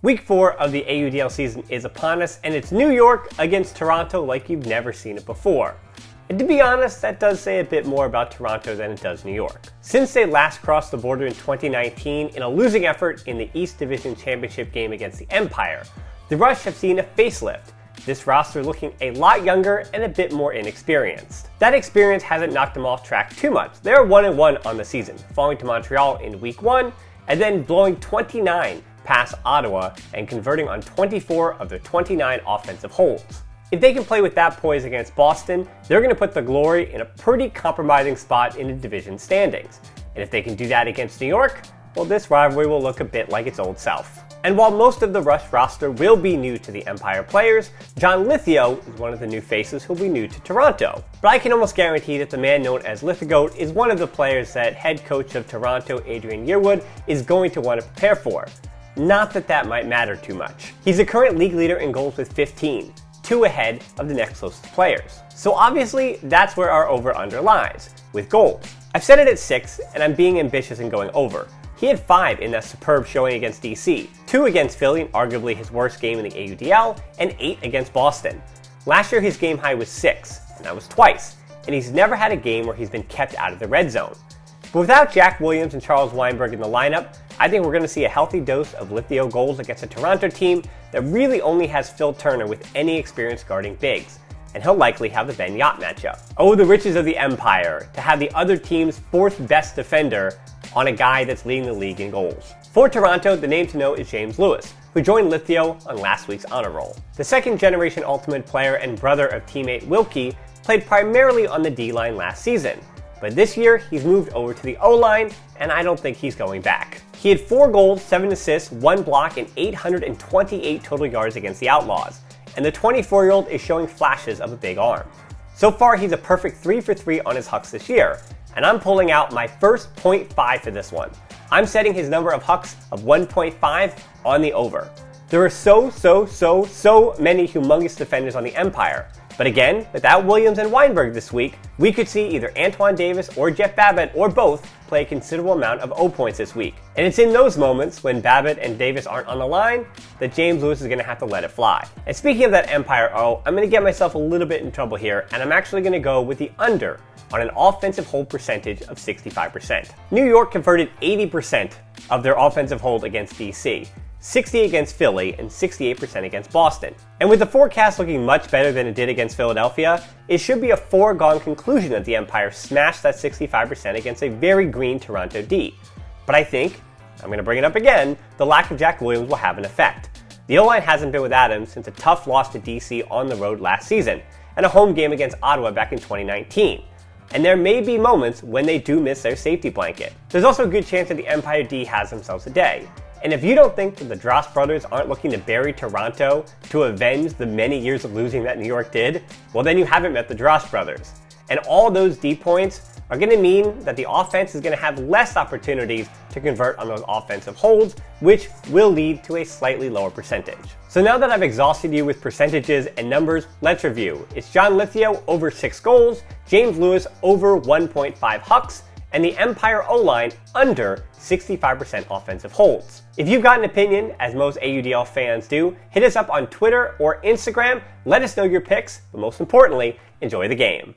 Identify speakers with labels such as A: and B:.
A: Week 4 of the AUDL season is upon us, and it's New York against Toronto like you've never seen it before. And to be honest, that does say a bit more about Toronto than it does New York. Since they last crossed the border in 2019 in a losing effort in the East Division Championship game against the Empire, the Rush have seen a facelift, this roster looking a lot younger and a bit more inexperienced. That experience hasn't knocked them off track too much. They're 1-1 on the season, falling to Montreal in Week 1 and then blowing 29 past Ottawa and converting on 24 of their 29 offensive holds. If they can play with that poise against Boston, they're going to put the Glory in a pretty compromising spot in the division standings. And if they can do that against New York, well, this rivalry will look a bit like its old self. And while most of the Rush roster will be new to the Empire players, John Lithgow is one of the new faces who'll be new to Toronto. But I can almost guarantee that the man known as Lithgow is one of the players that head coach of Toronto, Adrian Yearwood, is going to want to prepare for. Not that that might matter too much. He's the current league leader in goals with 15, 2 ahead of the next closest players. So obviously, that's where our over-under lies, with goals. I've set it at 6, and I'm being ambitious in going over. He had 5 in that superb showing against DC, 2 against Philly, arguably his worst game in the AUDL, and 8 against Boston. Last year his game high was 6, and that was twice, and he's never had a game where he's been kept out of the red zone. But without Jack Williams and Charles Weinberg in the lineup, I think we're going to see a healthy dose of Lithgow goals against a Toronto team that really only has Phil Turner with any experience guarding bigs, and he'll likely have the Ben Yacht matchup. Oh, the riches of the Empire, to have the other team's 4th best defender on a guy that's leading the league in goals. For Toronto, the name to know is James Lewis, who joined Lithgow on last week's honor roll. The second-generation Ultimate player and brother of teammate Wilkie played primarily on the D-line last season, but this year he's moved over to the O-line, and I don't think he's going back. He had 4 goals, 7 assists, 1 block, and 828 total yards against the Outlaws, and the 24-year-old is showing flashes of a big arm. So far, he's a perfect 3 for 3 on his hucks this year, and I'm pulling out my first 0.5 for this one. I'm setting his number of hucks of 1.5 on the over. There are so many humongous defenders on the Empire. But again, without Williams and Weinberg this week, we could see either Antoine Davis or Jeff Babbitt or both play a considerable amount of O points this week. And it's in those moments when Babbitt and Davis aren't on the line that James Lewis is going to have to let it fly. And speaking of that Empire O, I'm going to get myself a little bit in trouble here, and I'm actually going to go with the under on an offensive hold percentage of 65%. New York converted 80% of their offensive hold against DC. 60 against Philly, and 68% against Boston. And with the forecast looking much better than it did against Philadelphia, it should be a foregone conclusion that the Empire smashed that 65% against a very green Toronto D. But I think, I'm going to bring it up again, the lack of Jack Williams will have an effect. The O-line hasn't been with Adams since a tough loss to DC on the road last season, and a home game against Ottawa back in 2019. And there may be moments when they do miss their safety blanket. There's also a good chance that the Empire D has themselves a day. And if you don't think that the Dross brothers aren't looking to bury Toronto to avenge the many years of losing that New York did, well then you haven't met the Dross brothers. And all those D points are going to mean that the offense is going to have less opportunities to convert on those offensive holds, which will lead to a slightly lower percentage. So now that I've exhausted you with percentages and numbers, let's review. It's John Lithgow over 6 goals, James Lewis over 1.5 hucks, and the Empire O-line under 65% offensive holds. If you've got an opinion, as most AUDL fans do, hit us up on Twitter or Instagram, let us know your picks, but most importantly, enjoy the game.